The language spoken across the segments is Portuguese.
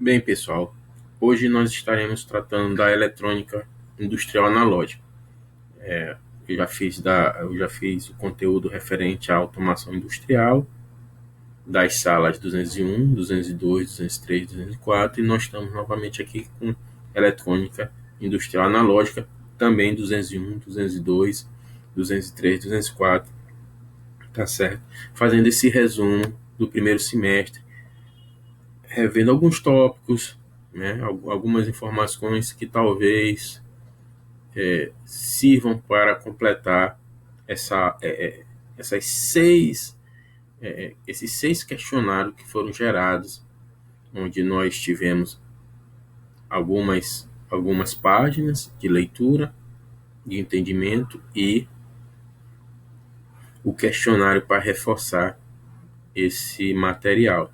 Bem, pessoal, hoje nós estaremos tratando da eletrônica industrial analógica. Eu já fiz o conteúdo referente à automação industrial das salas 201, 202, 203, 204 e nós estamos novamente aqui com eletrônica industrial analógica, também 201, 202, 203, 204, tá certo? Fazendo esse resumo do primeiro semestre, revendo alguns tópicos, né, algumas informações que talvez sirvam para completar essa, essas esses 6 questionários que foram gerados, onde nós tivemos algumas páginas de leitura, de entendimento e o questionário para reforçar esse material.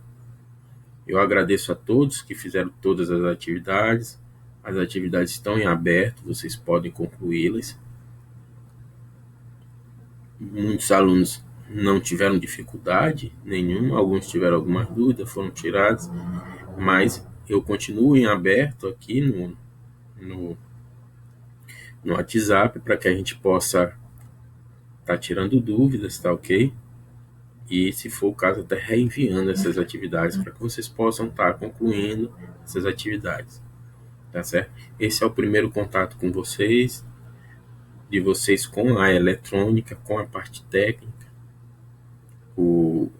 Eu agradeço a todos que fizeram todas as atividades. As atividades estão em aberto, vocês podem concluí-las. Muitos alunos não tiveram dificuldade nenhuma, alguns tiveram algumas dúvidas, foram tirados, mas eu continuo em aberto aqui no WhatsApp para que a gente possa estar tirando dúvidas, tá ok? E, se for o caso, até reenviando essas atividades para que vocês possam estar concluindo essas atividades, tá certo? Esse é o primeiro contato com vocês, de vocês com a eletrônica, com a parte técnica.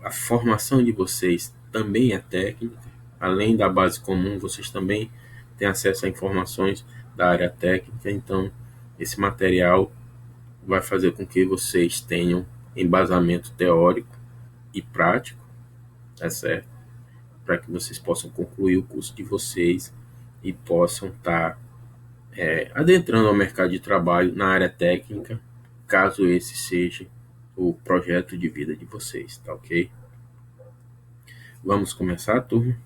A formação de vocês também é técnica. Além da base comum, vocês também têm acesso a informações da área técnica. Então, esse material vai fazer com que vocês tenham embasamento teórico e prático, tá certo? Para que vocês possam concluir o curso de vocês e possam estar adentrando ao mercado de trabalho na área técnica, caso esse seja o projeto de vida de vocês, tá ok? Vamos começar, turma?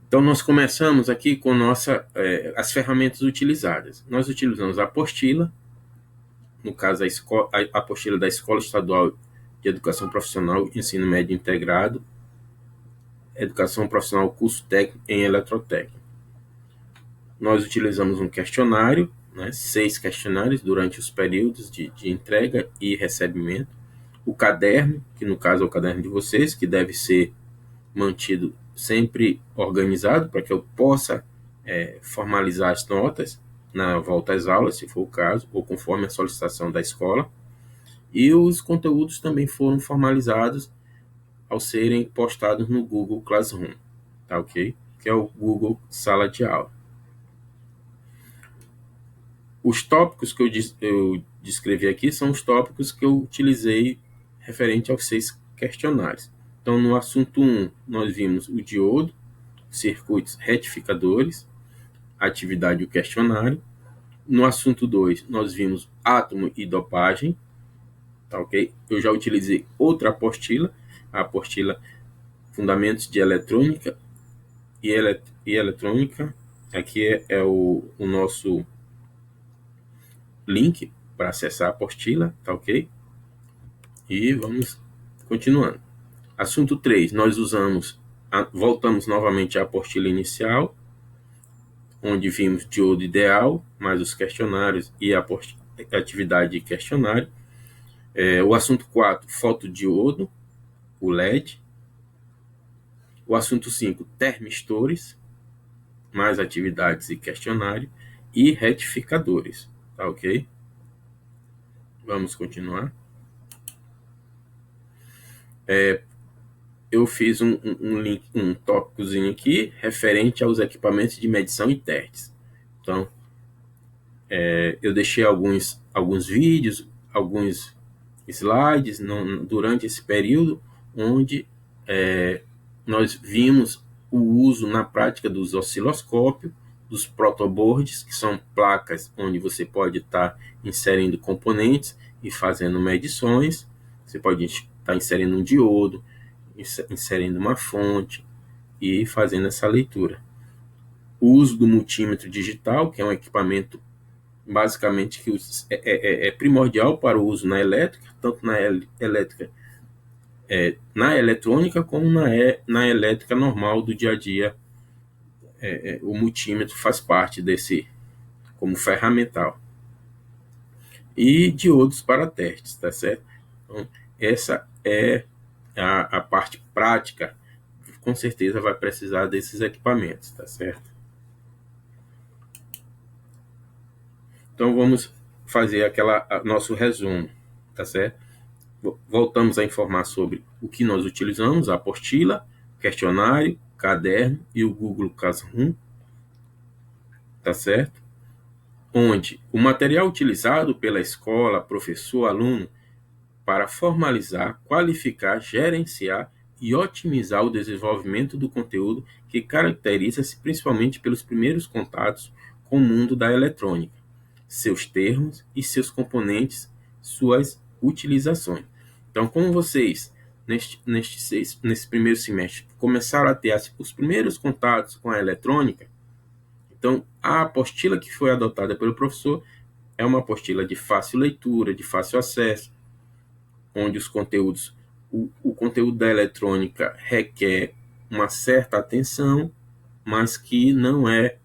Então, nós começamos aqui com as ferramentas utilizadas. Nós utilizamos a apostila, no caso a apostila da Escola Estadual de Educação Profissional Ensino Médio Integrado, Educação Profissional Curso Técnico em Eletrotécnica. Nós utilizamos um questionário, 6 questionários durante os períodos de entrega e recebimento. O caderno, que no caso é o caderno de vocês, que deve ser mantido sempre organizado para que eu possa formalizar as notas na volta às aulas, se for o caso, ou conforme a solicitação da escola. E os conteúdos também foram formalizados ao serem postados no Google Classroom, tá ok? Que é o Google Sala de Aula. Os tópicos que eu descrevi aqui são os tópicos que eu utilizei referente aos 6 questionários. Então, no assunto 1, nós vimos o diodo, circuitos retificadores, atividade do questionário. No assunto 2, nós vimos átomo e dopagem, tá ok? Eu já utilizei outra apostila, a apostila Fundamentos de Eletrônica e Eletrônica. Aqui é o nosso link para acessar a apostila, tá ok? E vamos continuando. Assunto 3, nós voltamos novamente à apostila inicial, onde vimos diodo ideal, mais os questionários e a atividade de questionário. O assunto 4, fotodiodo, o LED. O assunto 5, termistores, mais atividades e questionário. E retificadores, tá ok? Vamos continuar. Eu fiz um tópicozinho aqui referente aos equipamentos de medição e testes. Então, eu deixei alguns vídeos, alguns slides durante esse período, onde nós vimos o uso na prática dos osciloscópios, dos protoboards, que são placas onde você pode estar inserindo componentes e fazendo medições. Você pode estar inserindo um diodo, inserindo uma fonte e fazendo essa leitura. O uso do multímetro digital, que é um equipamento basicamente que é primordial para o uso na elétrica, tanto na elétrica, na eletrônica, como na elétrica normal do dia a dia. O multímetro faz parte desse como ferramental. E diodos para testes, tá certo? Então, essa é a parte prática. Com certeza vai precisar desses equipamentos, tá certo? Então vamos fazer nosso resumo, tá certo? Voltamos a informar sobre o que nós utilizamos: a apostila, questionário, caderno e o Google Classroom, tá certo? Onde o material utilizado pela escola, professor, aluno, para formalizar, qualificar, gerenciar e otimizar o desenvolvimento do conteúdo, que caracteriza-se principalmente pelos primeiros contatos com o mundo da eletrônica, seus termos e seus componentes, suas utilizações. Então, como vocês, nesse primeiro semestre, começaram a ter os primeiros contatos com a eletrônica, então a apostila que foi adotada pelo professor é uma apostila de fácil leitura, de fácil acesso, onde os conteúdos, o conteúdo da eletrônica requer uma certa atenção, mas que não é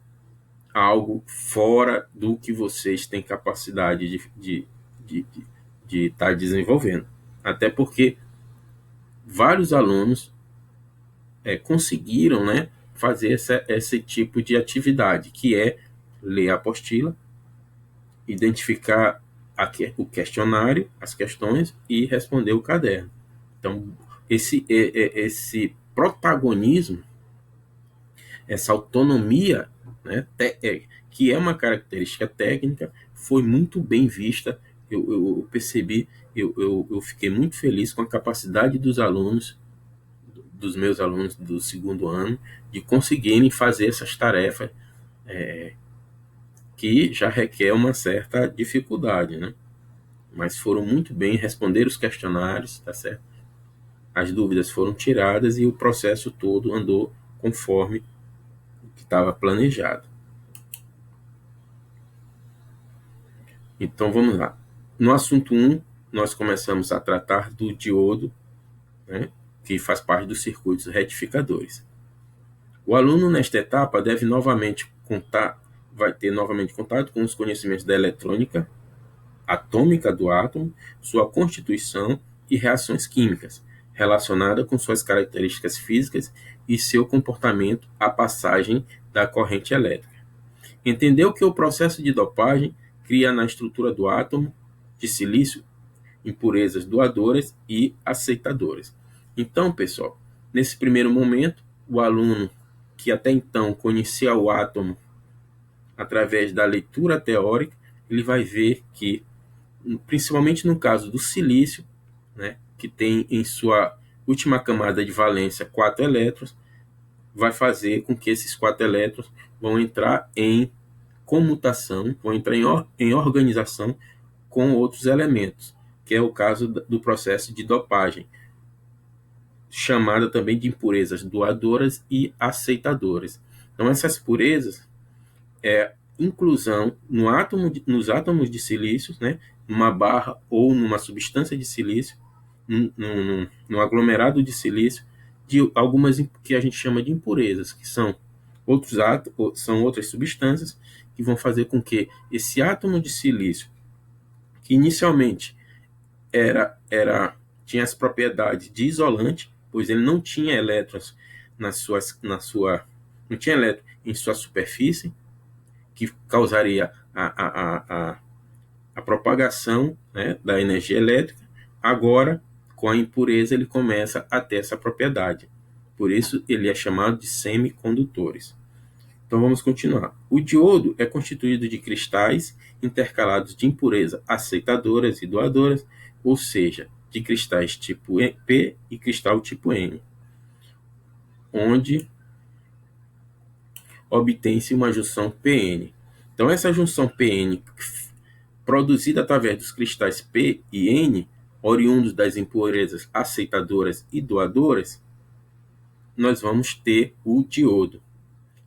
algo fora do que vocês têm capacidade de estar desenvolvendo. Até porque vários alunos conseguiram, né, fazer esse tipo de atividade, que é ler a apostila, identificar o questionário, as questões e responder o caderno. Então, esse protagonismo, essa autonomia, né, que é uma característica técnica, foi muito bem vista. Eu percebi, eu fiquei muito feliz com a capacidade dos meus alunos do segundo ano, de conseguirem fazer essas tarefas que já requer uma certa dificuldade, né? Mas foram muito bem, responderam os questionários, tá certo? As dúvidas foram tiradas e o processo todo andou conforme o que estava planejado. Então vamos lá. No assunto 1, nós começamos a tratar do diodo, né, que faz parte dos circuitos retificadores. O aluno, nesta etapa, vai ter novamente contato com os conhecimentos da eletrônica atômica do átomo, sua constituição e reações químicas, relacionada com suas características físicas e seu comportamento à passagem da corrente elétrica. Entendeu que o processo de dopagem cria na estrutura do átomo de silício impurezas doadoras e aceitadoras. Então, pessoal, nesse primeiro momento, o aluno que até então conhecia o átomo através da leitura teórica, ele vai ver que, principalmente no caso do silício, né, que tem em sua última camada de valência 4 elétrons, vai fazer com que esses 4 elétrons vão entrar em comutação, vão entrar em organização com outros elementos, que é o caso do processo de dopagem, chamada também de impurezas doadoras e aceitadoras. Então, essas purezas é inclusão nos átomos de silício, né, numa barra ou numa substância de silício, num aglomerado de silício, de algumas que a gente chama de impurezas, que são outras substâncias que vão fazer com que esse átomo de silício, que inicialmente tinha as propriedades de isolante, pois ele não tinha elétrons não tinha elétron em sua superfície, que causaria a propagação, né, da energia elétrica. Agora, com a impureza, ele começa a ter essa propriedade. Por isso, ele é chamado de semicondutores. Então, vamos continuar. O diodo é constituído de cristais intercalados de impureza aceitadoras e doadoras, ou seja, de cristais tipo P e cristal tipo N, onde obtém-se uma junção PN. Então, essa junção PN, produzida através dos cristais P e N, oriundos das impurezas aceitadoras e doadoras, nós vamos ter o diodo.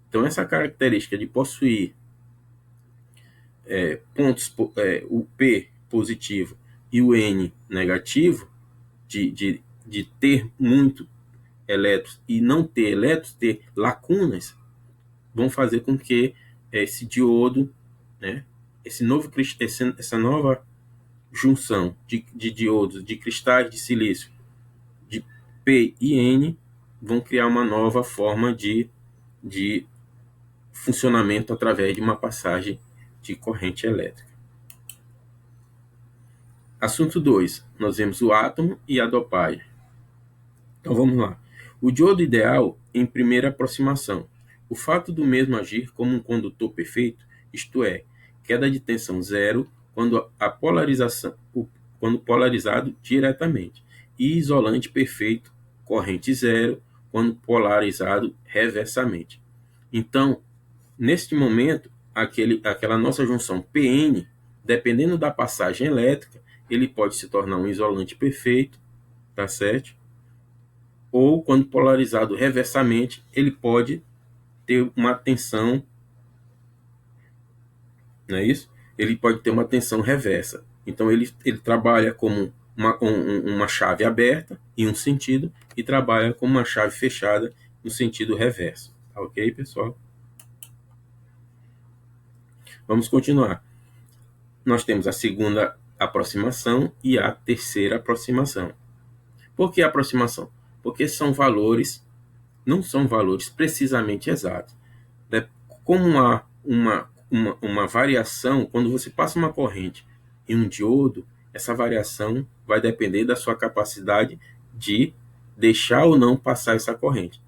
Então, essa característica de possuir pontos, o P positivo e o N negativo, de ter muito elétrons e não ter elétrons, ter lacunas, vão fazer com que esse diodo, né, essa nova junção de diodos, de cristais de silício, de P e N, vão criar uma nova forma de funcionamento através de uma passagem de corrente elétrica. Assunto 2. Nós vemos o átomo e a dopagem. Então vamos lá. O diodo ideal em primeira aproximação. O fato do mesmo agir como um condutor perfeito, isto é, queda de tensão zero quando polarizado diretamente, e isolante perfeito, corrente zero, quando polarizado reversamente. Então, neste momento, aquela nossa junção PN, dependendo da passagem elétrica, ele pode se tornar um isolante perfeito, tá certo? Ou, quando polarizado reversamente, ele pode ter uma tensão, não é isso? Ele pode ter uma tensão reversa. Então, ele trabalha como uma chave aberta em um sentido e trabalha como uma chave fechada no sentido reverso. Tá ok, pessoal? Vamos continuar. Nós temos a segunda aproximação e a terceira aproximação. Por que aproximação? Porque não são valores precisamente exatos. Como uma variação, quando você passa uma corrente em um diodo, essa variação vai depender da sua capacidade de deixar ou não passar essa corrente.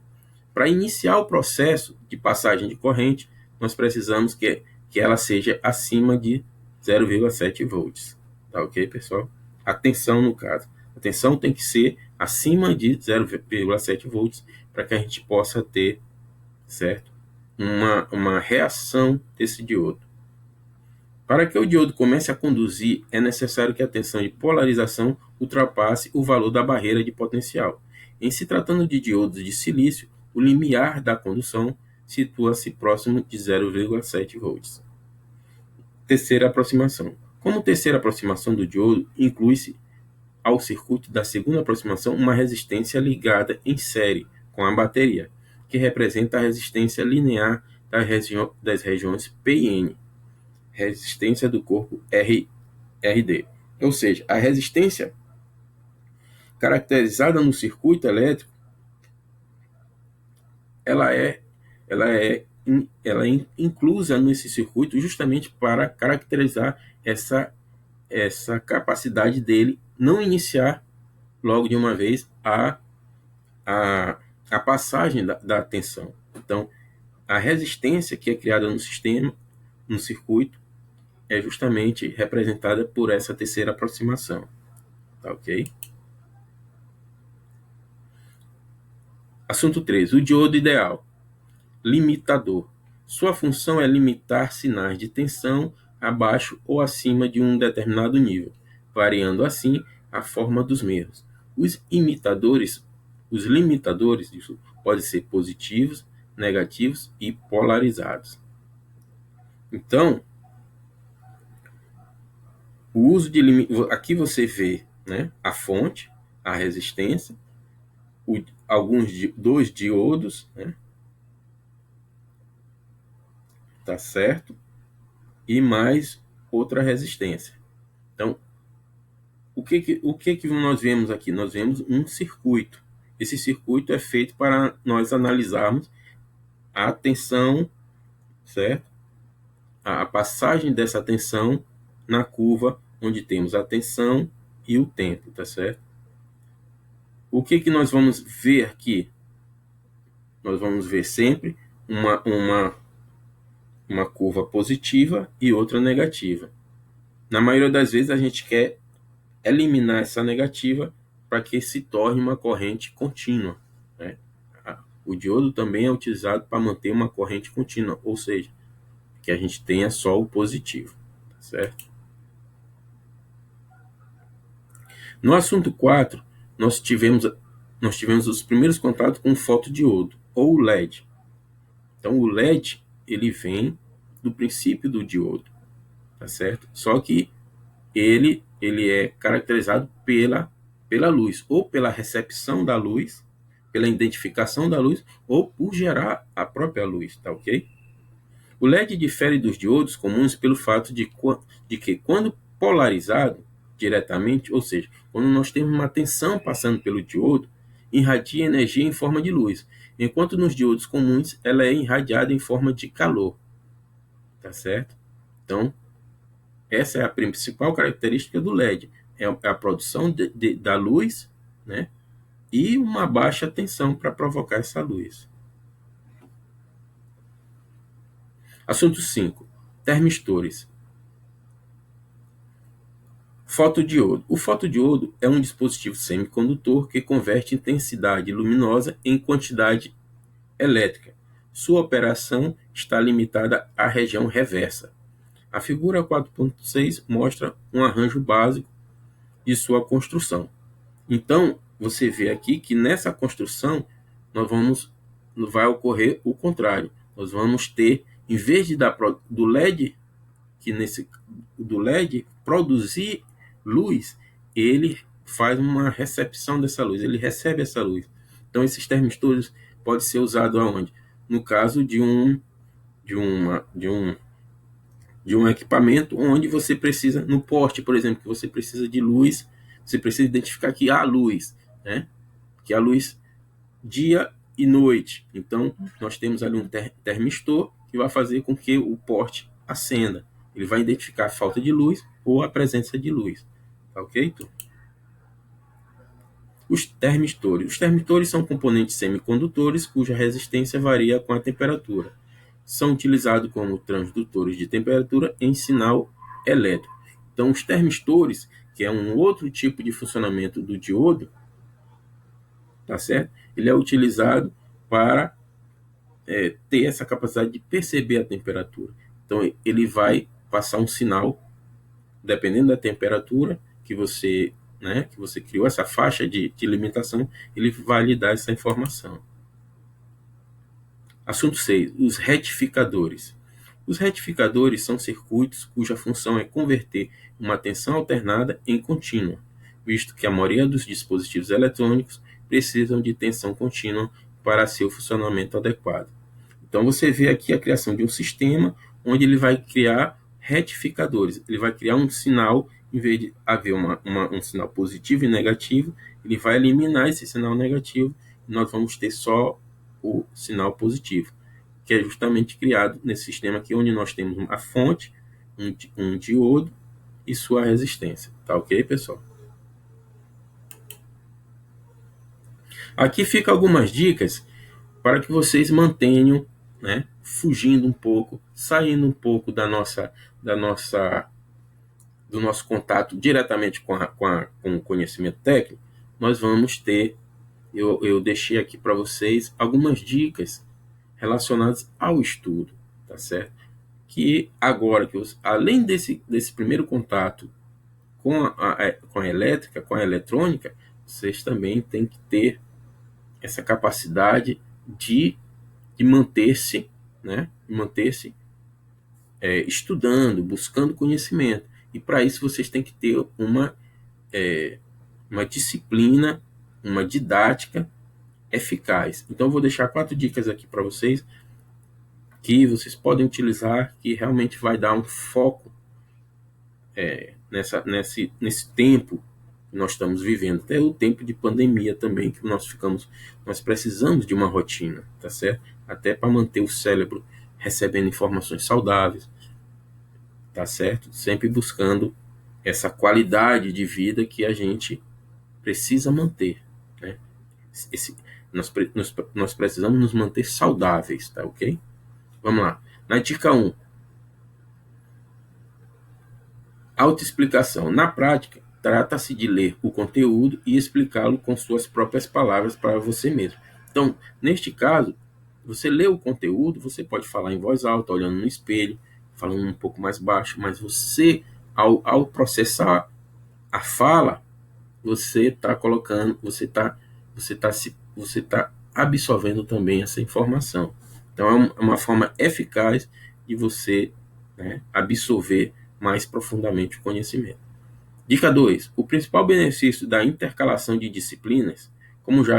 Para iniciar o processo de passagem de corrente, nós precisamos que ela seja acima de 0,7 volts. Tá ok, pessoal? A tensão, no caso. A tensão tem que ser acima de 0,7 volts para que a gente possa ter, certo? Uma reação desse diodo. Para que o diodo comece a conduzir, é necessário que a tensão de polarização ultrapasse o valor da barreira de potencial. Em se tratando de diodos de silício, o limiar da condução situa-se próximo de 0,7 volts. Terceira aproximação. Como terceira aproximação do diodo, inclui-se ao circuito da segunda aproximação uma resistência ligada em série com a bateria, que representa a resistência linear das regiões P e N, resistência do corpo RD. Ou seja, a resistência caracterizada no circuito elétrico, ela é inclusa nesse circuito justamente para caracterizar essa capacidade dele não iniciar logo de uma vez a passagem da tensão. Então, a resistência que é criada no sistema, no circuito, é justamente representada por essa terceira aproximação. Tá ok? Assunto 3. O diodo ideal. Limitador. Sua função é limitar sinais de tensão abaixo ou acima de um determinado nível, variando assim a forma dos mesmos. Os limitadores disso podem ser positivos, negativos e polarizados. Então, o uso de aqui você vê, né, a fonte, a resistência, dois diodos, né, tá certo? E mais outra resistência. Então, o que nós vemos aqui? Nós vemos um circuito. Esse circuito é feito para nós analisarmos a tensão, certo? A passagem dessa tensão na curva onde temos a tensão e o tempo, tá certo? O que nós vamos ver aqui? Nós vamos ver sempre uma curva positiva e outra negativa. Na maioria das vezes a gente quer eliminar essa negativa para que se torne uma corrente contínua, né? O diodo também é utilizado para manter uma corrente contínua, ou seja, que a gente tenha só o positivo, tá certo? No assunto 4, nós tivemos nós tivemos os primeiros contatos com o fotodiodo, ou o LED. Então, o LED, ele vem do princípio do diodo, tá certo? Só que ele é caracterizado pela luz, ou pela recepção da luz, pela identificação da luz, ou por gerar a própria luz, tá ok? O LED difere dos diodos comuns pelo fato de que, quando polarizado diretamente, ou seja, quando nós temos uma tensão passando pelo diodo, irradia energia em forma de luz, enquanto nos diodos comuns ela é irradiada em forma de calor, tá certo? Então, essa é a principal característica do LED, é a produção da luz, né? E uma baixa tensão para provocar essa luz. Assunto 5. Termistores. Fotodiodo. O fotodiodo é um dispositivo semicondutor que converte intensidade luminosa em quantidade elétrica. Sua operação está limitada à região reversa. A figura 4.6 mostra um arranjo básico de sua construção. Então, você vê aqui que nessa construção vai ocorrer o contrário. Nós vamos ter, em vez do LED, do LED produzir luz, ele faz uma recepção dessa luz, ele recebe essa luz. Então, esses termistores podem ser usados aonde? No caso de um equipamento onde você precisa, no porte, por exemplo, que você precisa de luz, você precisa identificar que há luz, né? Que há luz dia e noite. Então, nós temos ali um termistor que vai fazer com que o porte acenda. Ele vai identificar a falta de luz ou a presença de luz. Tá ok? Os termistores. Os termistores são componentes semicondutores cuja resistência varia com a temperatura. São utilizados como transdutores de temperatura em sinal elétrico. Então, os termistores, que é um outro tipo de funcionamento do diodo, tá certo? Ele é utilizado para ter essa capacidade de perceber a temperatura. Então, ele vai passar um sinal, dependendo da temperatura que você criou, essa faixa de limitação, ele vai lhe dar essa informação. Assunto 6. Os retificadores. Os retificadores são circuitos cuja função é converter uma tensão alternada em contínua, visto que a maioria dos dispositivos eletrônicos precisam de tensão contínua para seu funcionamento adequado. Então, você vê aqui a criação de um sistema onde ele vai criar retificadores. Ele vai criar um sinal, em vez de haver um sinal positivo e negativo, ele vai eliminar esse sinal negativo e nós vamos ter só o sinal positivo, que é justamente criado nesse sistema aqui, onde nós temos a fonte, um diodo e sua resistência. Tá ok, pessoal? Aqui fica algumas dicas para que vocês mantenham, né, fugindo um pouco, saindo um pouco do nosso contato diretamente com o conhecimento técnico. Nós vamos ter, eu deixei aqui para vocês algumas dicas relacionadas ao estudo, tá certo? Que agora, além desse primeiro contato com a elétrica, com a eletrônica, vocês também têm que ter essa capacidade de manter-se, né? Manter-se estudando, buscando conhecimento. E para isso vocês têm que ter uma disciplina, uma didática eficaz. Então eu vou deixar 4 dicas aqui para vocês que vocês podem utilizar, que realmente vai dar um foco nesse tempo que nós estamos vivendo, até o tempo de pandemia também, que nós precisamos de uma rotina, tá certo? Até para manter o cérebro recebendo informações saudáveis, tá certo? Sempre buscando essa qualidade de vida que a gente precisa manter, né? Nós precisamos nos manter saudáveis, tá ok? Vamos lá. Na dica 1. Autoexplicação. Na prática, trata-se de ler o conteúdo e explicá-lo com suas próprias palavras para você mesmo. Então, neste caso, você lê o conteúdo, você pode falar em voz alta, olhando no espelho, falando um pouco mais baixo, mas você, ao processar a fala, você está você tá absorvendo também essa informação. Então, é uma forma eficaz de você, né, absorver mais profundamente o conhecimento. Dica 2. O principal benefício da intercalação de disciplinas, como já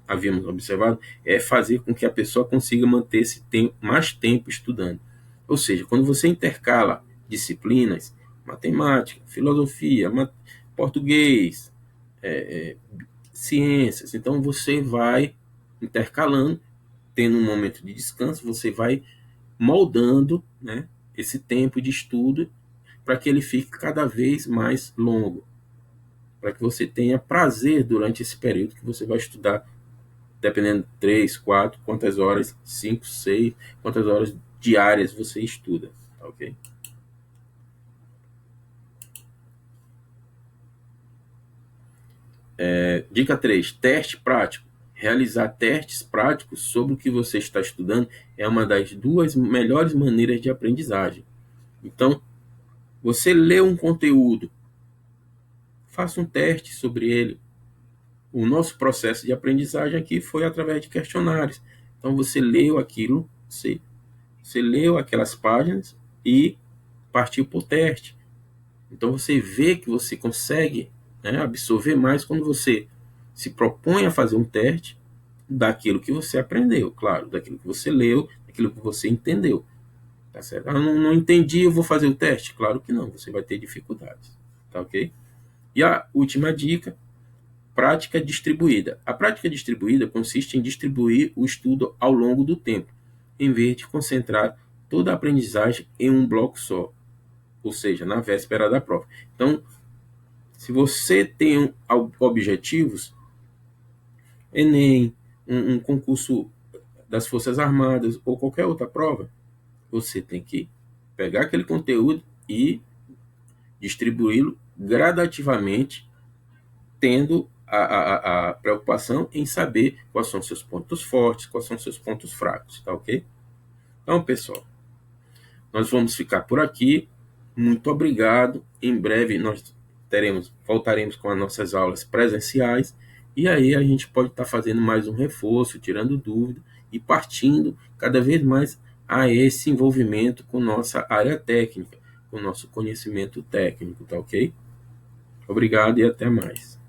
havíamos observado, é fazer com que a pessoa consiga manter esse tempo, mais tempo estudando. Ou seja, quando você intercala disciplinas, matemática, filosofia, português, ciências, então você vai intercalando, tendo um momento de descanso, você vai moldando, né, esse tempo de estudo para que ele fique cada vez mais longo, para que você tenha prazer durante esse período que você vai estudar, dependendo de 3, 4, quantas horas, 5, 6, quantas horas diárias você estuda, tá ok? Dica 3, teste prático. Realizar testes práticos sobre o que você está estudando é uma das duas melhores maneiras de aprendizagem. Então, você lê um conteúdo, faça um teste sobre ele. O nosso processo de aprendizagem aqui foi através de questionários. Então, você leu aquilo, você leu aquelas páginas e partiu para o teste. Então, você vê que você consegue, né, absorver mais quando você se propõe a fazer um teste daquilo que você aprendeu, claro, daquilo que você leu, daquilo que você entendeu. Tá certo? Não entendi, eu vou fazer o teste? Claro que não, você vai ter dificuldades. Tá ok? E a última dica, prática distribuída. A prática distribuída consiste em distribuir o estudo ao longo do tempo, em vez de concentrar toda a aprendizagem em um bloco só, ou seja, na véspera da prova. Então, se você tem objetivos, Enem, um concurso das Forças Armadas ou qualquer outra prova, você tem que pegar aquele conteúdo e distribuí-lo gradativamente, tendo a preocupação em saber quais são seus pontos fortes, quais são seus pontos fracos, tá ok? Então, pessoal, nós vamos ficar por aqui. Muito obrigado. Em breve nós voltaremos com as nossas aulas presenciais e aí a gente pode estar fazendo mais um reforço, tirando dúvida e partindo cada vez mais a esse envolvimento com nossa área técnica, com nosso conhecimento técnico, tá ok? Obrigado e até mais.